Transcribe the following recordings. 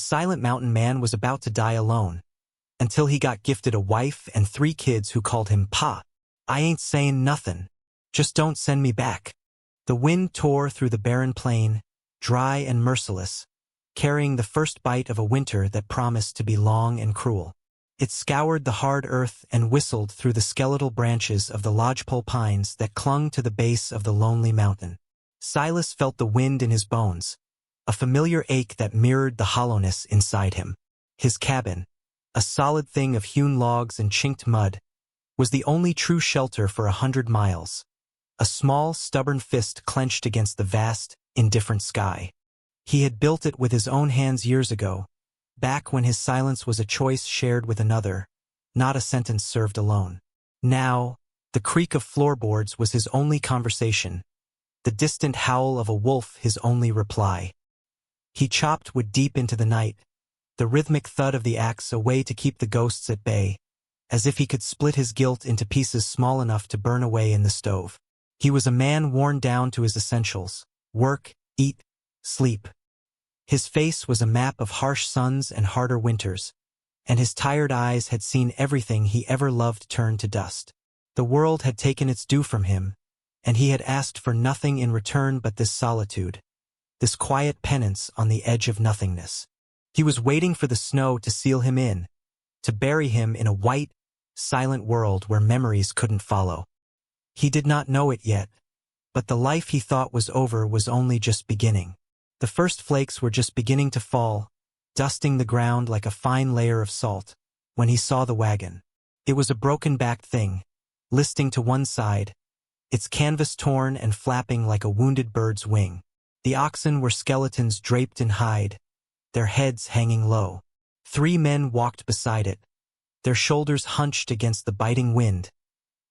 silent mountain man was about to die alone, until he got gifted a wife and 3 kids who called him Pa. I ain't saying nothing. Just don't send me back. The wind tore through the barren plain, dry and merciless, carrying the first bite of a winter that promised to be long and cruel. It scoured the hard earth and whistled through the skeletal branches of the lodgepole pines that clung to the base of the lonely mountain. Silas felt the wind in his bones, a familiar ache that mirrored the hollowness inside him. His cabin, a solid thing of hewn logs and chinked mud, was the only true shelter for 100 miles, a small, stubborn fist clenched against the vast, indifferent sky. He had built it with his own hands years ago, back when his silence was a choice shared with another, not a sentence served alone. Now, the creak of floorboards was his only conversation, the distant howl of a wolf his only reply. He chopped wood deep into the night, the rhythmic thud of the axe a way to keep the ghosts at bay, as if he could split his guilt into pieces small enough to burn away in the stove. He was a man worn down to his essentials: work, eat, sleep. His face was a map of harsh suns and harder winters, and his tired eyes had seen everything he ever loved turn to dust. The world had taken its due from him, and he had asked for nothing in return but this solitude, this quiet penance on the edge of nothingness. He was waiting for the snow to seal him in, to bury him in a white, silent world where memories couldn't follow. He did not know it yet, but the life he thought was over was only just beginning. The first flakes were just beginning to fall, dusting the ground like a fine layer of salt, when he saw the wagon. It was a broken-backed thing, listing to one side, its canvas torn and flapping like a wounded bird's wing. The oxen were skeletons draped in hide, their heads hanging low. 3 men walked beside it, their shoulders hunched against the biting wind,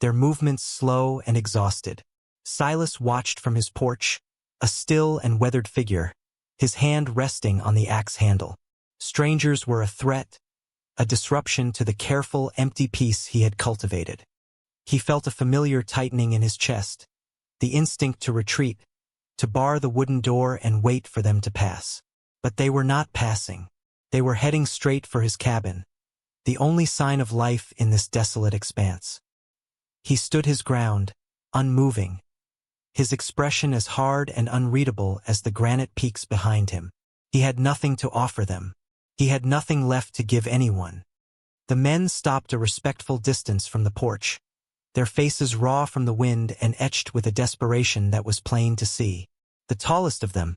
their movements slow and exhausted. Silas watched from his porch, a still and weathered figure, his hand resting on the axe handle. Strangers were a threat, a disruption to the careful, empty peace he had cultivated. He felt a familiar tightening in his chest, the instinct to retreat, to bar the wooden door and wait for them to pass. But they were not passing. They were heading straight for his cabin, the only sign of life in this desolate expanse. He stood his ground, unmoving, his expression as hard and unreadable as the granite peaks behind him. He had nothing to offer them. He had nothing left to give anyone. The men stopped a respectful distance from the porch, their faces raw from the wind and etched with a desperation that was plain to see. The tallest of them,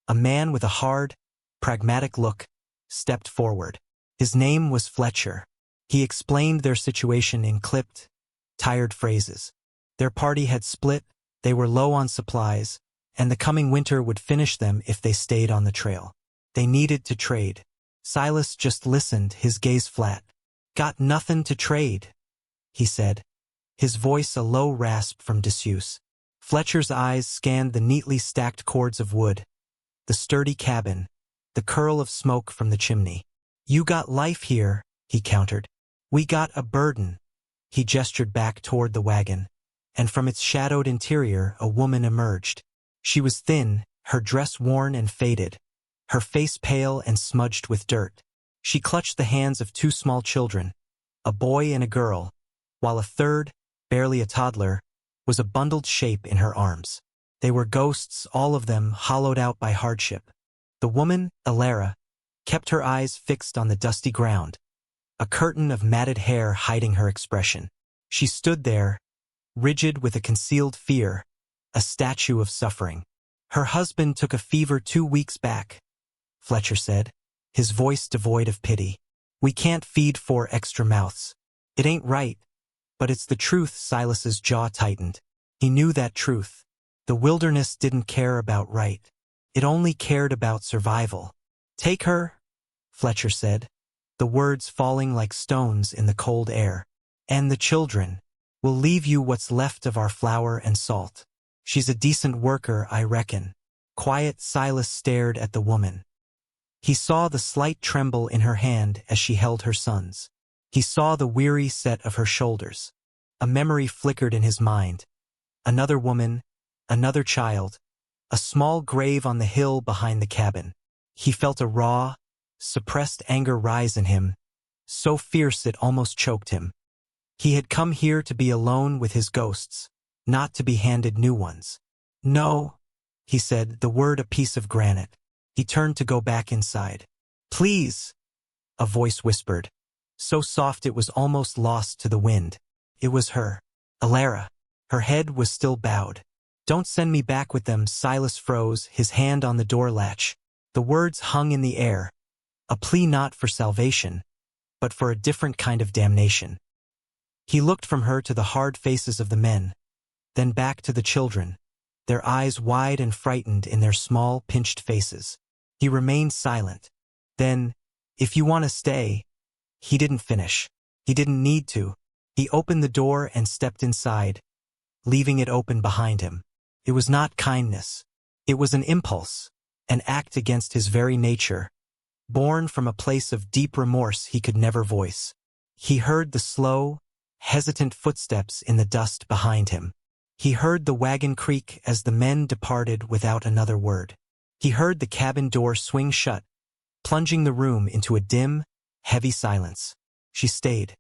a man with a hard, pragmatic look, stepped forward. His name was Fletcher. He explained their situation in clipped, tired phrases. Their party had split, they were low on supplies, and the coming winter would finish them if they stayed on the trail. They needed to trade. Silas just listened, his gaze flat. "Got nothing to trade," he said, his voice a low rasp from disuse. Fletcher's eyes scanned the neatly stacked cords of wood, the sturdy cabin, the curl of smoke from the chimney. "You got life here," he countered. "We got a burden." He gestured back toward the wagon, and from its shadowed interior a woman emerged. She was thin, her dress worn and faded, her face pale and smudged with dirt. She clutched the hands of 2 small children, a boy and a girl, while a third, barely a toddler, was a bundled shape in her arms. They were ghosts, all of them hollowed out by hardship. The woman, Alara, kept her eyes fixed on the dusty ground, a curtain of matted hair hiding her expression. She stood there, rigid with a concealed fear, a statue of suffering. "Her husband took a fever 2 weeks back," Fletcher said, his voice devoid of pity. "We can't feed 4 extra mouths. It ain't right, but it's the truth." Silas's jaw tightened. He knew that truth. The wilderness didn't care about right. It only cared about survival. "Take her," Fletcher said, the words falling like stones in the cold air. "And the children. We'll leave you what's left of our flour and salt. She's a decent worker, I reckon." Quiet, Silas stared at the woman. He saw the slight tremble in her hand as she held her son's. He saw the weary set of her shoulders. A memory flickered in his mind. Another woman, another child, a small grave on the hill behind the cabin. He felt a raw, suppressed anger rise in him, so fierce it almost choked him. He had come here to be alone with his ghosts, not to be handed new ones. No, he said, the word a piece of granite. He turned to go back inside. Please, a voice whispered, so soft it was almost lost to the wind. It was her, Alara. Her head was still bowed. Don't send me back with them. Silas froze, his hand on the door latch. The words hung in the air, a plea not for salvation, but for a different kind of damnation. He looked from her to the hard faces of the men, then back to the children, their eyes wide and frightened in their small, pinched faces. He remained silent. Then, if you want to stay, he didn't finish. He didn't need to. He opened the door and stepped inside, leaving it open behind him. It was not kindness. It was an impulse, an act against his very nature, born from a place of deep remorse he could never voice. He heard the slow, hesitant footsteps in the dust behind him. He heard the wagon creak as the men departed without another word. He heard the cabin door swing shut, plunging the room into a dim, heavy silence. She stayed.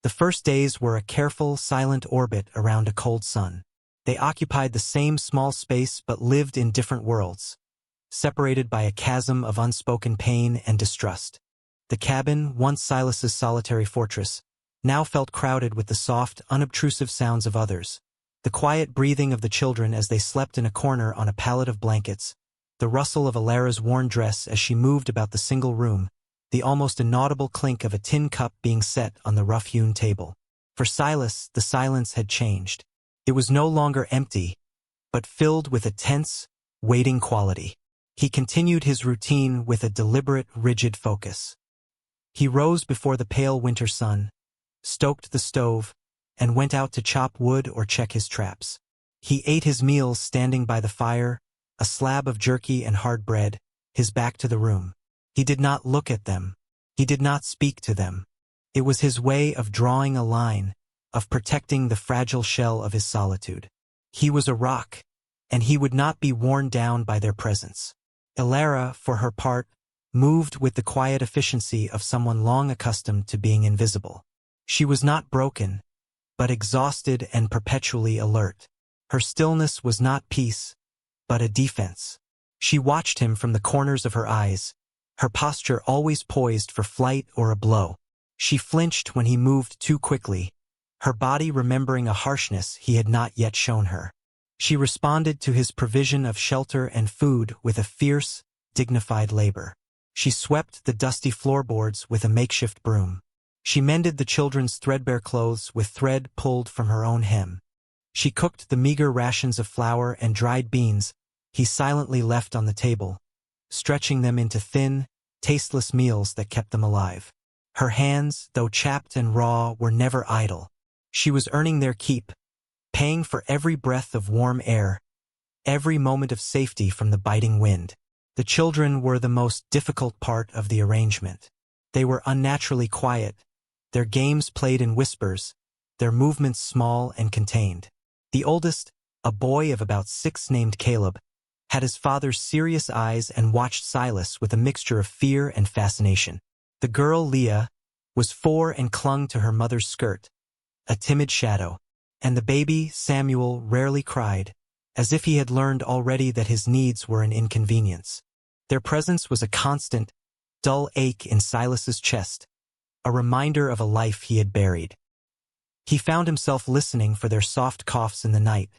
The first days were a careful, silent orbit around a cold sun. They occupied the same small space but lived in different worlds, separated by a chasm of unspoken pain and distrust. The cabin, once Silas's solitary fortress, now felt crowded with the soft, unobtrusive sounds of others. The quiet breathing of the children as they slept in a corner on a pallet of blankets, the rustle of Alara's worn dress as she moved about the single room, the almost inaudible clink of a tin cup being set on the rough-hewn table. For Silas, the silence had changed. It was no longer empty, but filled with a tense, waiting quality. He continued his routine with a deliberate, rigid focus. He rose before the pale winter sun, stoked the stove, and went out to chop wood or check his traps. He ate his meals standing by the fire, a slab of jerky and hard bread, his back to the room. He did not look at them. He did not speak to them. It was his way of drawing a line, of protecting the fragile shell of his solitude. He was a rock, and he would not be worn down by their presence. Alara, for her part, moved with the quiet efficiency of someone long accustomed to being invisible. She was not broken, but exhausted and perpetually alert. Her stillness was not peace, but a defense. She watched him from the corners of her eyes, her posture always poised for flight or a blow. She flinched when he moved too quickly, her body remembering a harshness he had not yet shown her. She responded to his provision of shelter and food with a fierce, dignified labor. She swept the dusty floorboards with a makeshift broom. She mended the children's threadbare clothes with thread pulled from her own hem. She cooked the meager rations of flour and dried beans he silently left on the table, stretching them into thin, tasteless meals that kept them alive. Her hands, though chapped and raw, were never idle. She was earning their keep, paying for every breath of warm air, every moment of safety from the biting wind. The children were the most difficult part of the arrangement. They were unnaturally quiet, their games played in whispers, their movements small and contained. The oldest, a boy of about 6 named Caleb, had his father's serious eyes and watched Silas with a mixture of fear and fascination. The girl, Leah, was 4 and clung to her mother's skirt, a timid shadow, and the baby, Samuel, rarely cried, as if he had learned already that his needs were an inconvenience. Their presence was a constant, dull ache in Silas's chest, a reminder of a life he had buried. He found himself listening for their soft coughs in the night,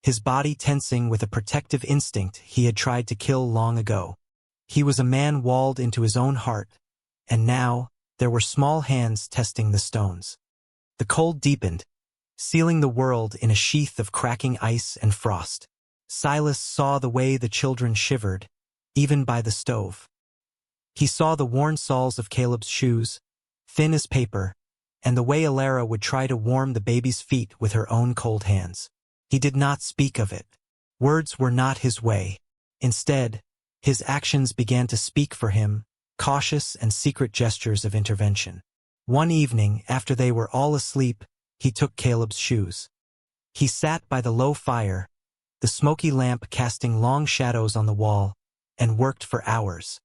his body tensing with a protective instinct he had tried to kill long ago. He was a man walled into his own heart, and now there were small hands testing the stones. The cold deepened, sealing the world in a sheath of cracking ice and frost. Silas saw the way the children shivered, even by the stove. He saw the worn soles of Caleb's shoes, thin as paper, and the way Alara would try to warm the baby's feet with her own cold hands. He did not speak of it. Words were not his way. Instead, his actions began to speak for him, cautious and secret gestures of intervention. One evening, after they were all asleep, he took Caleb's shoes. He sat by the low fire, the smoky lamp casting long shadows on the wall, and worked for hours.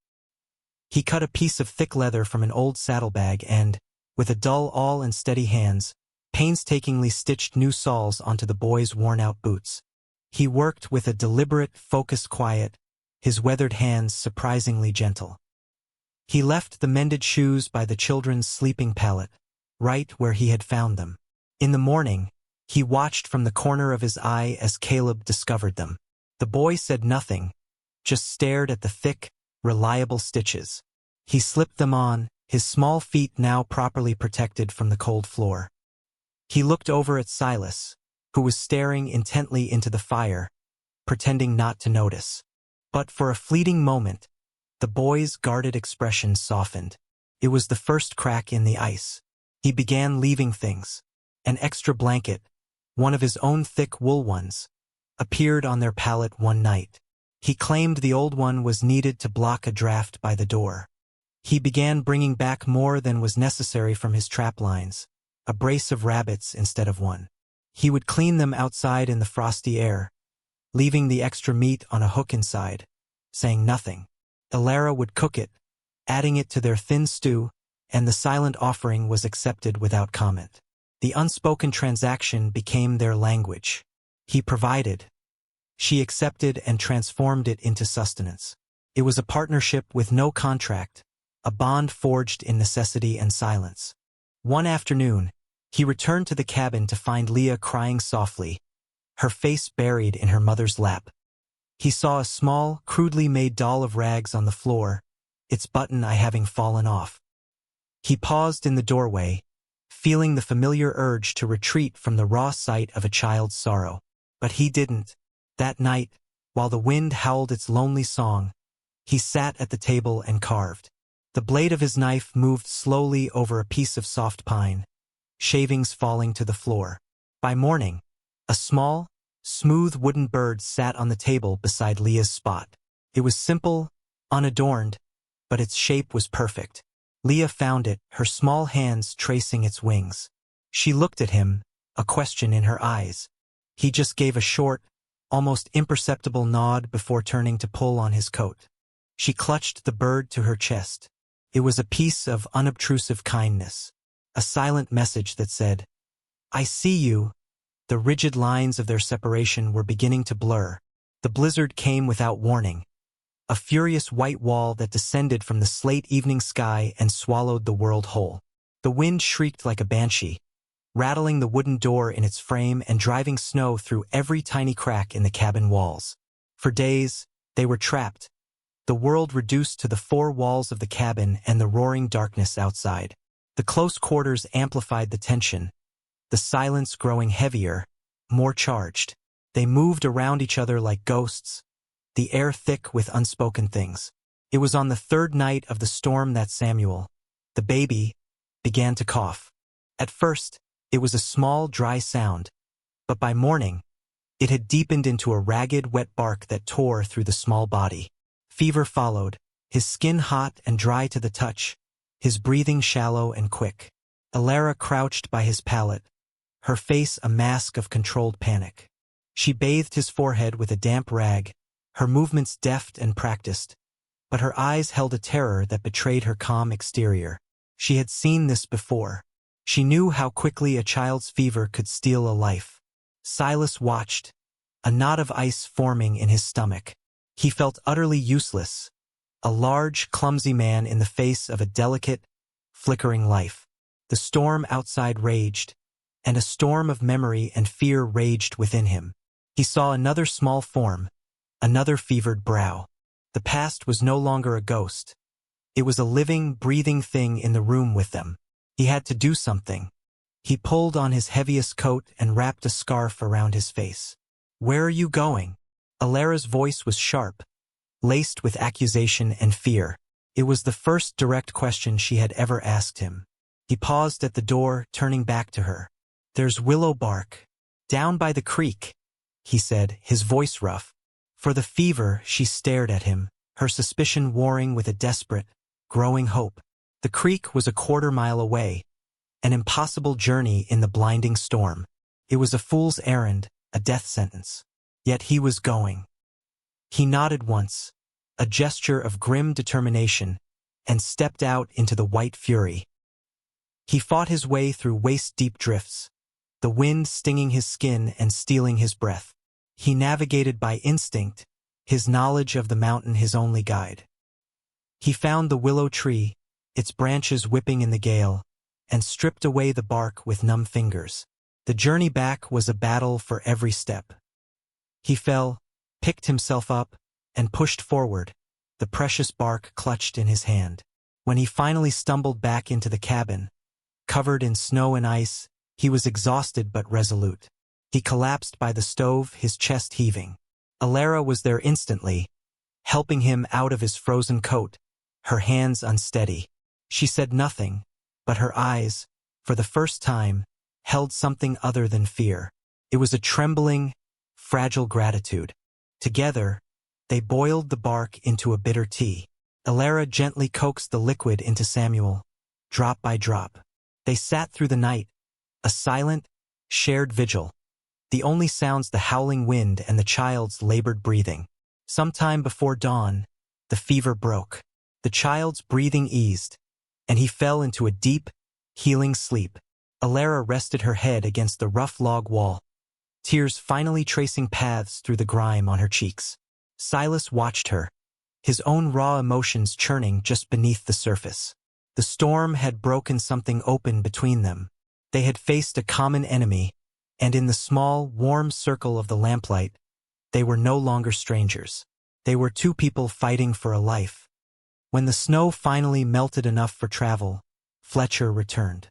He cut a piece of thick leather from an old saddlebag and, with a dull awl and steady hands, painstakingly stitched new soles onto the boy's worn-out boots. He worked with a deliberate, focused quiet, his weathered hands surprisingly gentle. He left the mended shoes by the children's sleeping pallet, right where he had found them. In the morning, he watched from the corner of his eye as Caleb discovered them. The boy said nothing, just stared at the thick, reliable stitches. He slipped them on, his small feet now properly protected from the cold floor. He looked over at Silas, who was staring intently into the fire, pretending not to notice. But for a fleeting moment, the boy's guarded expression softened. It was the first crack in the ice. He began leaving things. An extra blanket, one of his own thick wool ones, appeared on their pallet one night. He claimed the old one was needed to block a draft by the door. He began bringing back more than was necessary from his trap lines, a brace of rabbits instead of one. He would clean them outside in the frosty air, leaving the extra meat on a hook inside, saying nothing. Alara would cook it, adding it to their thin stew, and the silent offering was accepted without comment. The unspoken transaction became their language. He provided. She accepted and transformed it into sustenance. It was a partnership with no contract, a bond forged in necessity and silence. One afternoon, he returned to the cabin to find Leah crying softly, her face buried in her mother's lap. He saw a small, crudely made doll of rags on the floor, its button having fallen off. He paused in the doorway, feeling the familiar urge to retreat from the raw sight of a child's sorrow. But he didn't. That night, while the wind howled its lonely song, he sat at the table and carved. The blade of his knife moved slowly over a piece of soft pine, shavings falling to the floor. By morning, a small, smooth wooden bird sat on the table beside Leah's spot. It was simple, unadorned, but its shape was perfect. Leah found it, her small hands tracing its wings. She looked at him, a question in her eyes. He just gave a short, almost imperceptible nod before turning to pull on his coat. She clutched the bird to her chest. It was a piece of unobtrusive kindness, a silent message that said, "I see you." The rigid lines of their separation were beginning to blur. The blizzard came without warning, a furious white wall that descended from the slate evening sky and swallowed the world whole. The wind shrieked like a banshee, rattling the wooden door in its frame and driving snow through every tiny crack in the cabin walls. For days, they were trapped, the world reduced to the four walls of the cabin and the roaring darkness outside. The close quarters amplified the tension, the silence growing heavier, more charged. They moved around each other like ghosts, the air thick with unspoken things. It was on the third night of the storm that Samuel, the baby, began to cough. At first, it was a small, dry sound, but by morning, it had deepened into a ragged, wet bark that tore through the small body. Fever followed, his skin hot and dry to the touch, his breathing shallow and quick. Alara crouched by his pallet, her face a mask of controlled panic. She bathed his forehead with a damp rag, her movements deft and practiced, but her eyes held a terror that betrayed her calm exterior. She had seen this before. She knew how quickly a child's fever could steal a life. Silas watched, a knot of ice forming in his stomach. He felt utterly useless, a large, clumsy man in the face of a delicate, flickering life. The storm outside raged, and a storm of memory and fear raged within him. He saw another small form, another fevered brow. The past was no longer a ghost. It was a living, breathing thing in the room with them. He had to do something. He pulled on his heaviest coat and wrapped a scarf around his face. "Where are you going?" Alara's voice was sharp, laced with accusation and fear. It was the first direct question she had ever asked him. He paused at the door, turning back to her. "There's willow bark, down by the creek," he said, his voice rough. For the fever, she stared at him, her suspicion warring with a desperate, growing hope. The creek was a quarter-mile away, an impossible journey in the blinding storm. It was a fool's errand, a death sentence. Yet he was going. He nodded once, a gesture of grim determination, and stepped out into the white fury. He fought his way through waist-deep drifts, the wind stinging his skin and stealing his breath. He navigated by instinct, his knowledge of the mountain his only guide. He found the willow tree, its branches whipping in the gale, and stripped away the bark with numb fingers. The journey back was a battle for every step. He fell, picked himself up, and pushed forward, the precious bark clutched in his hand. When he finally stumbled back into the cabin, covered in snow and ice, he was exhausted but resolute. He collapsed by the stove, his chest heaving. Alara was there instantly, helping him out of his frozen coat, her hands unsteady. She said nothing, but her eyes, for the first time, held something other than fear. It was a trembling, fragile gratitude. Together, they boiled the bark into a bitter tea. Alara gently coaxed the liquid into Samuel, drop by drop. They sat through the night, a silent, shared vigil. The only sounds the howling wind and the child's labored breathing. Sometime before dawn, the fever broke. The child's breathing eased, and he fell into a deep, healing sleep. Alara rested her head against the rough log wall, tears finally tracing paths through the grime on her cheeks. Silas watched her, his own raw emotions churning just beneath the surface. The storm had broken something open between them. They had faced a common enemy, and in the small, warm circle of the lamplight, they were no longer strangers. They were two people fighting for a life. When the snow finally melted enough for travel, Fletcher returned.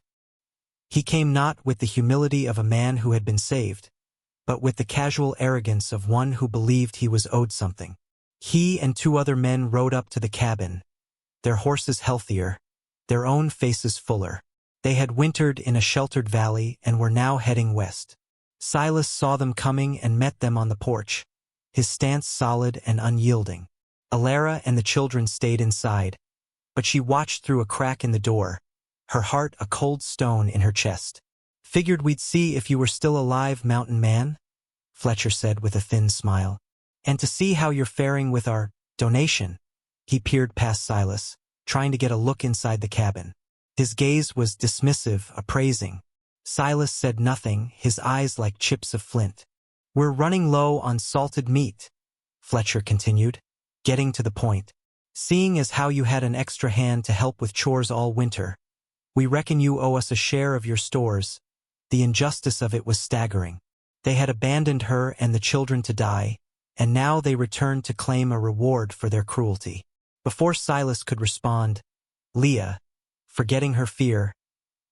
He came not with the humility of a man who had been saved, but with the casual arrogance of one who believed he was owed something. He and two other men rode up to the cabin, their horses healthier, their own faces fuller. They had wintered in a sheltered valley and were now heading west. Silas saw them coming and met them on the porch, his stance solid and unyielding. Alara and the children stayed inside, but she watched through a crack in the door, her heart a cold stone in her chest. "Figured we'd see if you were still alive, mountain man," Fletcher said with a thin smile. "And to see how you're faring with our donation." He peered past Silas, trying to get a look inside the cabin. His gaze was dismissive, appraising. Silas said nothing, his eyes like chips of flint. "We're running low on salted meat," Fletcher continued, getting to the point. "Seeing as how you had an extra hand to help with chores all winter, we reckon you owe us a share of your stores." The injustice of it was staggering. They had abandoned her and the children to die, and now they returned to claim a reward for their cruelty. Before Silas could respond, Leah, forgetting her fear,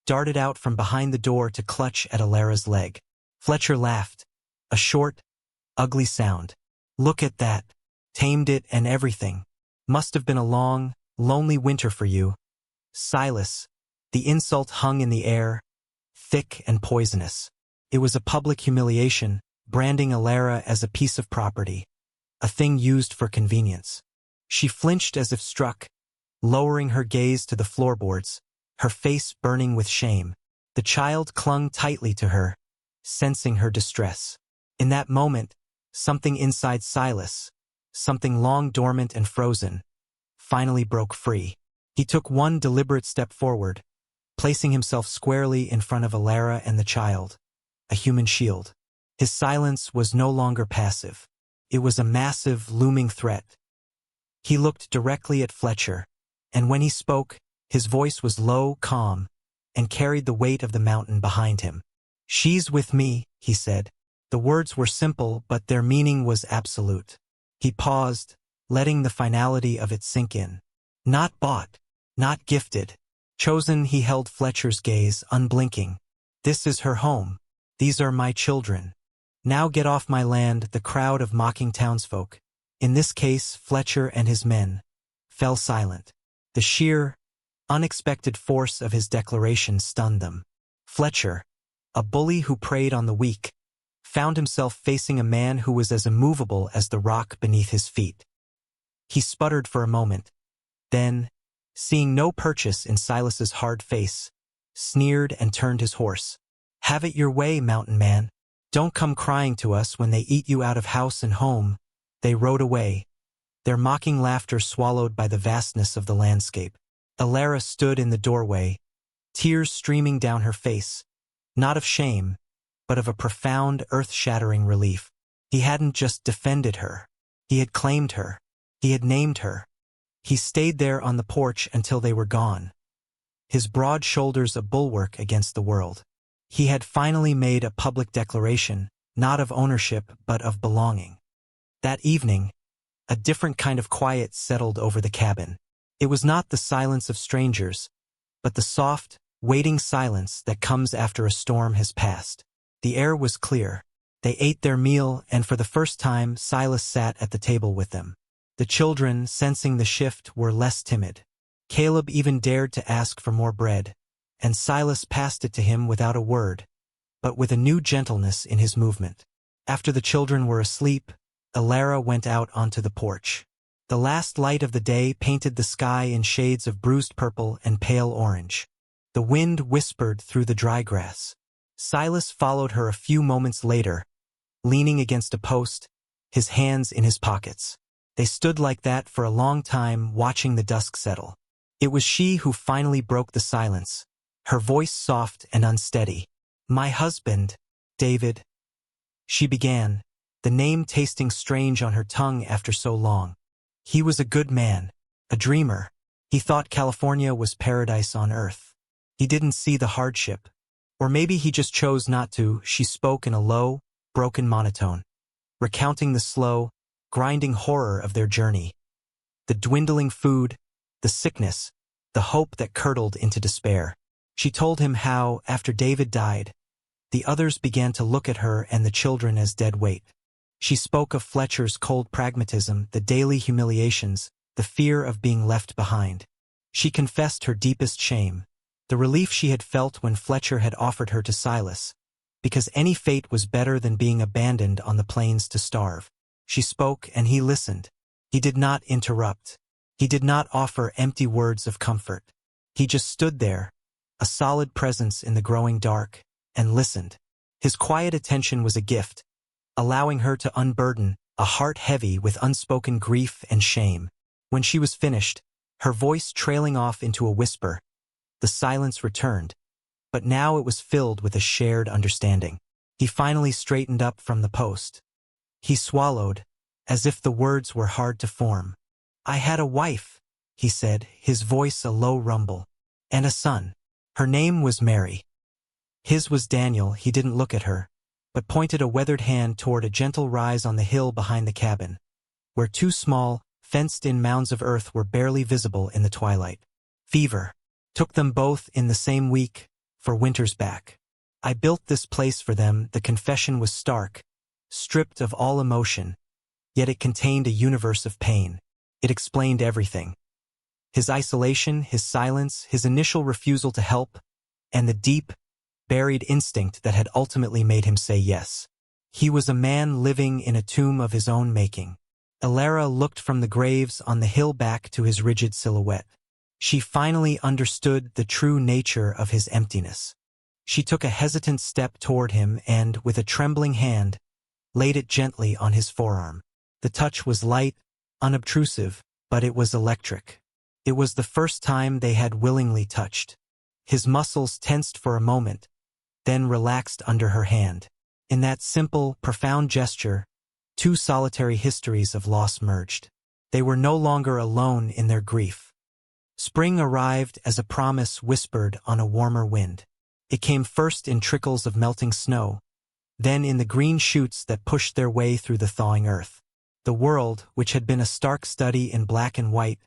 darted out from behind the door to clutch at Alara's leg. Fletcher laughed, a short, ugly sound. "Look at that. Tamed it and everything. Must have been a long, lonely winter for you." Silas, the insult hung in the air, thick and poisonous. It was a public humiliation, branding Alara as a piece of property, a thing used for convenience. She flinched as if struck, lowering her gaze to the floorboards, her face burning with shame. The child clung tightly to her, sensing her distress. In that moment, something inside Silas, something long dormant and frozen, finally broke free. He took one deliberate step forward, placing himself squarely in front of Alara and the child, a human shield. His silence was no longer passive. It was a massive, looming threat. He looked directly at Fletcher, and when he spoke, his voice was low, calm, and carried the weight of the mountain behind him. "She's with me," he said. The words were simple, but their meaning was absolute. He paused, letting the finality of it sink in. Not bought, not gifted. Chosen. He held Fletcher's gaze, unblinking. "This is her home. These are my children. Now get off my land." The crowd of mocking townsfolk, in this case Fletcher and his men, fell silent. The sheer, unexpected force of his declaration stunned them. Fletcher, a bully who preyed on the weak, found himself facing a man who was as immovable as the rock beneath his feet. He sputtered for a moment, then, seeing no purchase in Silas's hard face, sneered and turned his horse. "Have it your way, mountain man. Don't come crying to us when they eat you out of house and home." They rode away, their mocking laughter swallowed by the vastness of the landscape. Alara stood in the doorway, tears streaming down her face, not of shame, but of a profound, earth-shattering relief. He hadn't just defended her. He had claimed her. He had named her. He stayed there on the porch until they were gone, his broad shoulders a bulwark against the world. He had finally made a public declaration, not of ownership but of belonging. That evening, a different kind of quiet settled over the cabin. It was not the silence of strangers, but the soft, waiting silence that comes after a storm has passed. The air was clear. They ate their meal, and for the first time Silas sat at the table with them. The children, sensing the shift, were less timid. Caleb even dared to ask for more bread, and Silas passed it to him without a word, but with a new gentleness in his movement. After the children were asleep, Alara went out onto the porch. The last light of the day painted the sky in shades of bruised purple and pale orange. The wind whispered through the dry grass. Silas followed her a few moments later, leaning against a post, his hands in his pockets. They stood like that for a long time, watching the dusk settle. It was she who finally broke the silence, her voice soft and unsteady. "My husband, David," she began, the name tasting strange on her tongue after so long. "He was a good man, a dreamer. He thought California was paradise on earth. He didn't see the hardship. Or maybe he just chose not to." She spoke in a low, broken monotone, recounting the slow, grinding horror of their journey. The dwindling food, the sickness, the hope that curdled into despair. She told him how, after David died, the others began to look at her and the children as dead weight. She spoke of Fletcher's cold pragmatism, the daily humiliations, the fear of being left behind. She confessed her deepest shame, the relief she had felt when Fletcher had offered her to Silas, because any fate was better than being abandoned on the plains to starve. She spoke, and he listened. He did not interrupt. He did not offer empty words of comfort. He just stood there, a solid presence in the growing dark, and listened. His quiet attention was a gift, allowing her to unburden a heart heavy with unspoken grief and shame. When she was finished, her voice trailing off into a whisper, the silence returned, but now it was filled with a shared understanding. He finally straightened up from the post. He swallowed, as if the words were hard to form. "I had a wife," he said, his voice a low rumble, "and a son. Her name was Mary." His was Daniel. He didn't look at her, but pointed a weathered hand toward a gentle rise on the hill behind the cabin, where two small, fenced-in mounds of earth were barely visible in the twilight. "Fever took them both in the same week, for winters back. I built this place for them." The confession was stark, stripped of all emotion, yet it contained a universe of pain. It explained everything. His isolation, his silence, his initial refusal to help, and the deep, buried instinct that had ultimately made him say yes. He was a man living in a tomb of his own making. Alara looked from the graves on the hill back to his rigid silhouette. She finally understood the true nature of his emptiness. She took a hesitant step toward him and, with a trembling hand, laid it gently on his forearm. The touch was light, unobtrusive, but it was electric. It was the first time they had willingly touched. His muscles tensed for a moment, then relaxed under her hand. In that simple, profound gesture, two solitary histories of loss merged. They were no longer alone in their grief. Spring arrived as a promise whispered on a warmer wind. It came first in trickles of melting snow, then in the green shoots that pushed their way through the thawing earth. The world, which had been a stark study in black and white,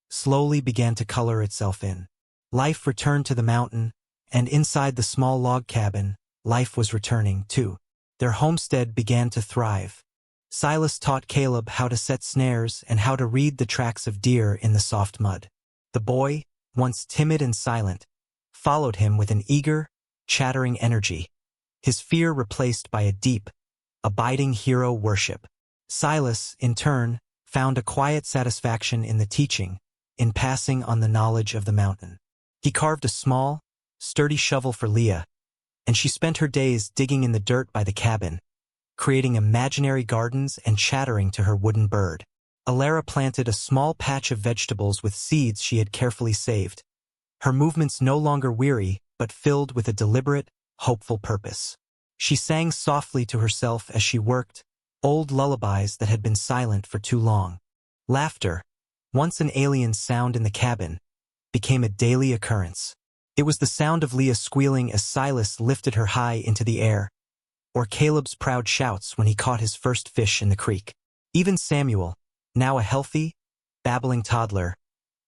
slowly began to color itself in. Life returned to the mountain, and inside the small log cabin, life was returning, too. Their homestead began to thrive. Silas taught Caleb how to set snares and how to read the tracks of deer in the soft mud. The boy, once timid and silent, followed him with an eager, chattering energy, his fear replaced by a deep, abiding hero worship. Silas, in turn, found a quiet satisfaction in the teaching, in passing on the knowledge of the mountain. He carved a small, sturdy shovel for Leah, and she spent her days digging in the dirt by the cabin, creating imaginary gardens and chattering to her wooden bird. Alara planted a small patch of vegetables with seeds she had carefully saved. Her movements no longer weary, but filled with a deliberate, hopeful purpose. She sang softly to herself as she worked, old lullabies that had been silent for too long. Laughter, once an alien sound in the cabin, became a daily occurrence. It was the sound of Leah squealing as Silas lifted her high into the air, or Caleb's proud shouts when he caught his first fish in the creek. Even Samuel, now a healthy, babbling toddler,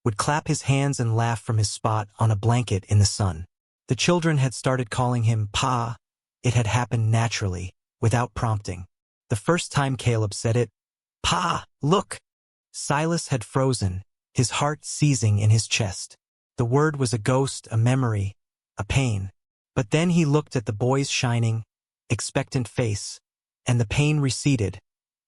would clap his hands and laugh from his spot on a blanket in the sun. The children had started calling him Pa. It had happened naturally, without prompting. The first time Caleb said it, "Pa, look!" Silas had frozen, his heart seizing in his chest. The word was a ghost, a memory, a pain. But then he looked at the boy's shining, expectant face, and the pain receded,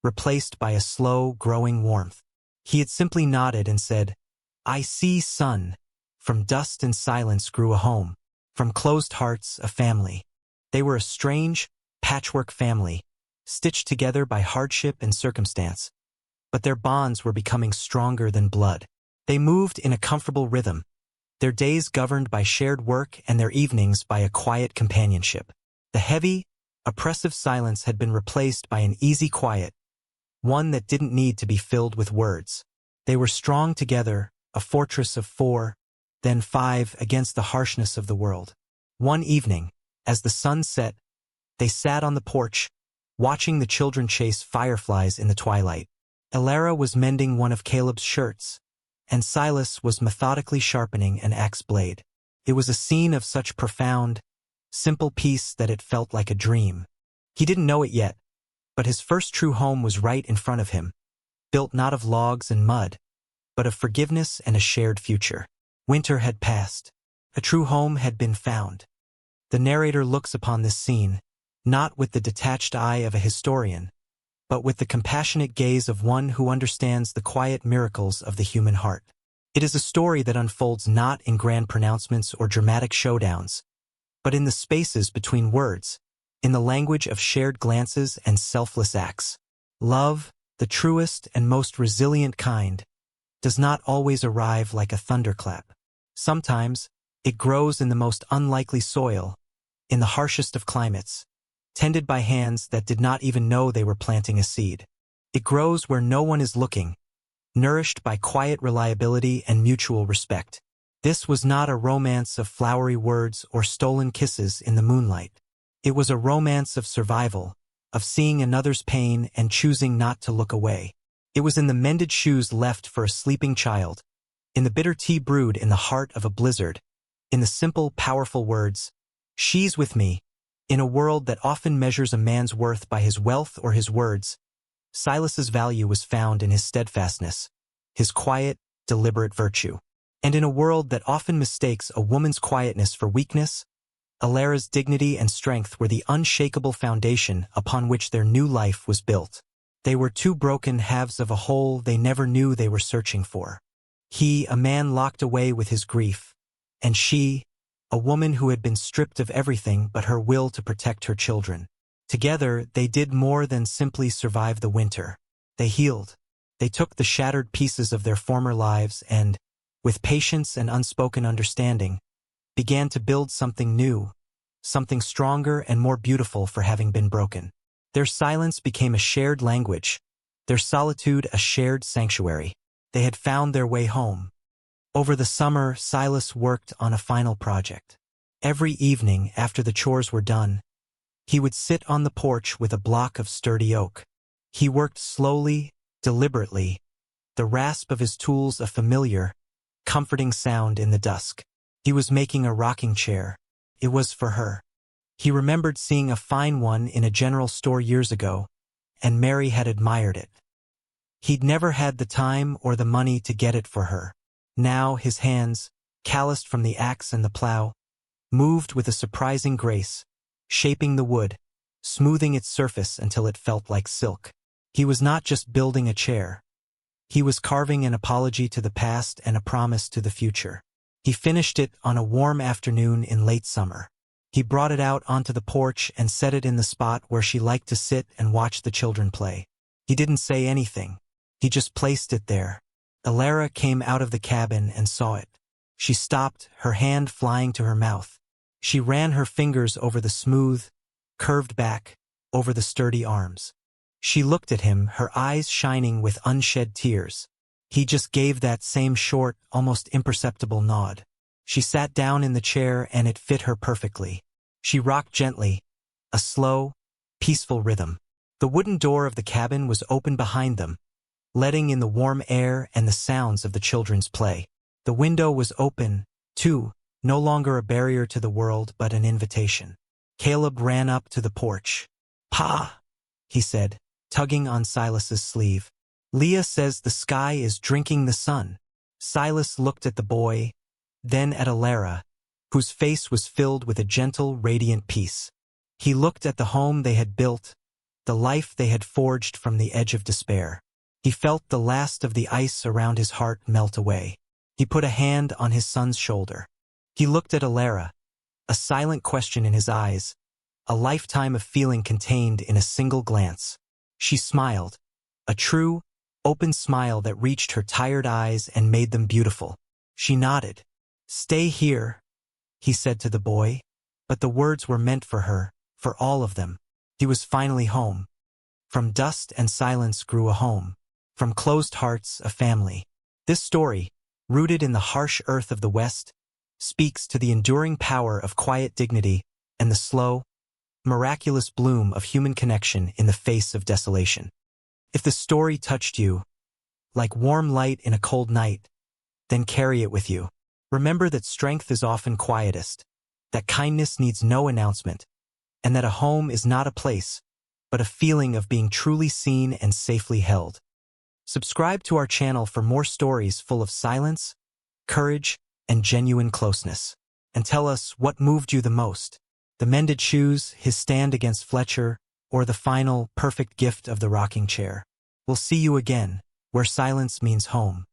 replaced by a slow, growing warmth. He had simply nodded and said, "I see, son." From dust and silence grew a home. From closed hearts, a family. They were a strange, patchwork family, stitched together by hardship and circumstance. But their bonds were becoming stronger than blood. They moved in a comfortable rhythm, their days governed by shared work and their evenings by a quiet companionship. The heavy, oppressive silence had been replaced by an easy quiet, one that didn't need to be filled with words. They were strong together, a fortress of 4, then 5 against the harshness of the world. One evening, as the sun set, they sat on the porch, watching the children chase fireflies in the twilight. Alara was mending one of Caleb's shirts, and Silas was methodically sharpening an axe blade. It was a scene of such profound, simple peace that it felt like a dream. He didn't know it yet, but his first true home was right in front of him, built not of logs and mud, but of forgiveness and a shared future. Winter had passed. A true home had been found. The narrator looks upon this scene, not with the detached eye of a historian, but with the compassionate gaze of one who understands the quiet miracles of the human heart. It is a story that unfolds not in grand pronouncements or dramatic showdowns, but in the spaces between words, in the language of shared glances and selfless acts. Love, the truest and most resilient kind, does not always arrive like a thunderclap. Sometimes, it grows in the most unlikely soil, in the harshest of climates, tended by hands that did not even know they were planting a seed. It grows where no one is looking, nourished by quiet reliability and mutual respect. This was not a romance of flowery words or stolen kisses in the moonlight. It was a romance of survival, of seeing another's pain and choosing not to look away. It was in the mended shoes left for a sleeping child, in the bitter tea brewed in the heart of a blizzard, in the simple, powerful words, "She's with me." In a world that often measures a man's worth by his wealth or his words, Silas's value was found in his steadfastness, his quiet, deliberate virtue. And in a world that often mistakes a woman's quietness for weakness, Alara's dignity and strength were the unshakable foundation upon which their new life was built. They were two broken halves of a whole they never knew they were searching for. He, a man locked away with his grief, and she, a woman who had been stripped of everything but her will to protect her children. Together, they did more than simply survive the winter. They healed. They took the shattered pieces of their former lives and, with patience and unspoken understanding, began to build something new, something stronger and more beautiful for having been broken. Their silence became a shared language, their solitude a shared sanctuary. They had found their way home. Over the summer, Silas worked on a final project. Every evening after the chores were done, he would sit on the porch with a block of sturdy oak. He worked slowly, deliberately, the rasp of his tools a familiar, comforting sound in the dusk. He was making a rocking chair. It was for her. He remembered seeing a fine one in a general store years ago, and Mary had admired it. He'd never had the time or the money to get it for her. Now his hands, calloused from the axe and the plow, moved with a surprising grace, shaping the wood, smoothing its surface until it felt like silk. He was not just building a chair. He was carving an apology to the past and a promise to the future. He finished it on a warm afternoon in late summer. He brought it out onto the porch and set it in the spot where she liked to sit and watch the children play. He didn't say anything. He just placed it there. Alara came out of the cabin and saw it. She stopped, her hand flying to her mouth. She ran her fingers over the smooth, curved back, over the sturdy arms. She looked at him, her eyes shining with unshed tears. He just gave that same short, almost imperceptible nod. She sat down in the chair and it fit her perfectly. She rocked gently, a slow, peaceful rhythm. The wooden door of the cabin was open behind them, letting in the warm air and the sounds of the children's play. The window was open, too, no longer a barrier to the world but an invitation. Caleb ran up to the porch. "Pa," he said, tugging on Silas's sleeve. "Leah says the sky is drinking the sun." Silas looked at the boy, then at Alara, whose face was filled with a gentle, radiant peace. He looked at the home they had built, the life they had forged from the edge of despair. He felt the last of the ice around his heart melt away. He put a hand on his son's shoulder. He looked at Alara, a silent question in his eyes, a lifetime of feeling contained in a single glance. She smiled, a true, open smile that reached her tired eyes and made them beautiful. She nodded. "Stay here," he said to the boy, but the words were meant for her, for all of them. He was finally home. From dust and silence grew a home. From closed hearts, a family. This story, rooted in the harsh earth of the West, speaks to the enduring power of quiet dignity and the slow, miraculous bloom of human connection in the face of desolation. If the story touched you, like warm light in a cold night, then carry it with you. Remember that strength is often quietest, that kindness needs no announcement, and that a home is not a place, but a feeling of being truly seen and safely held. Subscribe to our channel for more stories full of silence, courage, and genuine closeness. And tell us what moved you the most: the mended shoes, his stand against Fletcher, or the final, perfect gift of the rocking chair. We'll see you again, where silence means home.